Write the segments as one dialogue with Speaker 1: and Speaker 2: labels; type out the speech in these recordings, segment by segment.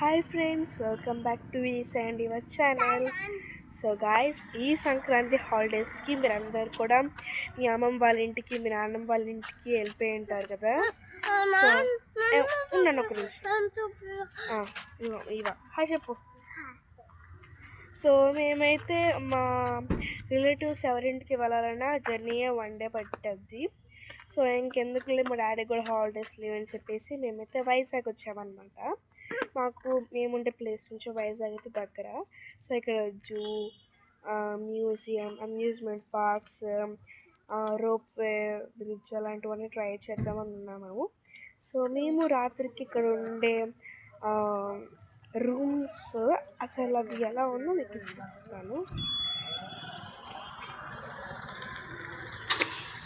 Speaker 1: Hi friends, welcome back to ఈ and your channel. So guys, ఈ సంక్రాంతి హాలిడేస్కి మీరందరు కూడా మీ అమ్మమ్మ వాళ్ళ ఇంటికి, మీ నాన్నమ్మ వాళ్ళ ఇంటికి వెళ్ళిపోయి ఉంటారు కదా. సో ఉన్నాను ఒక నిమిషం. ఇవా హాయ్ చెప్పు. సో మేమైతే మా రిలేటివ్స్ ఎవరింటికి వెళ్ళాలన్నా జర్నీయే 1 డే పట్టుద్ది. సో ఇంకెందుకులే, మా డాడీ కూడా హాలిడేస్ లీవ్ అని చెప్పేసి మేమైతే వైజాగ్ వచ్చామన్నమాట. మాకు మేముండే ప్లేస్ నుంచి వైజాగ్ అయితే దగ్గర. సో ఇక్కడ zoo, museum, amusement parks, ropeway, bridge అలాంటివన్నీ ట్రై చేద్దామని ఉన్నాము. సో మేము రాత్రికి ఇక్కడ ఉండే రూమ్స్ అసలు అది ఎలా ఉందో మీకు చూపిస్తాను.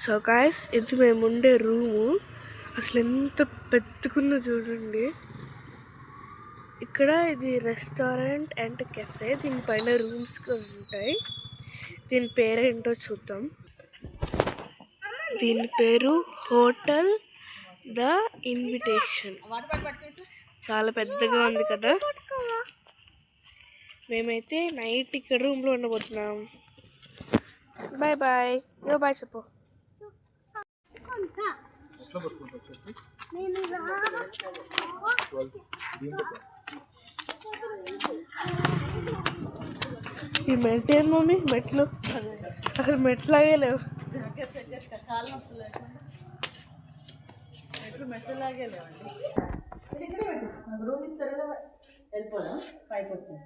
Speaker 1: సో గాయస్, ఇది మేము ఉండే రూము. అసలు ఎంత పెద్దగుందో చూడండి. ఇక్కడ ఇది రెస్టారెంట్ అండ్ కెఫే. దీనిపైన రూమ్స్ కూడా ఉంటాయి. దీని పేరేంటో చూద్దాం. దీని పేరు హోటల్ ద ఇన్విటేషన్. చాలా పెద్దగా ఉంది కదా. మేమైతే నైట్ ఇక్కడ రూమ్లో ఉండబోతున్నాం. Bye bye. బాయ్ చెప్పు. ఈ మెట్లు ఏం మమ్మీ? మెట్లు అసలు మెట్లాగే లేవు.
Speaker 2: మెట్లులాగే లేవండి. రూమ్ ఇస్తారు కదా, వెళ్ళిపోదాం పైకి వచ్చింది.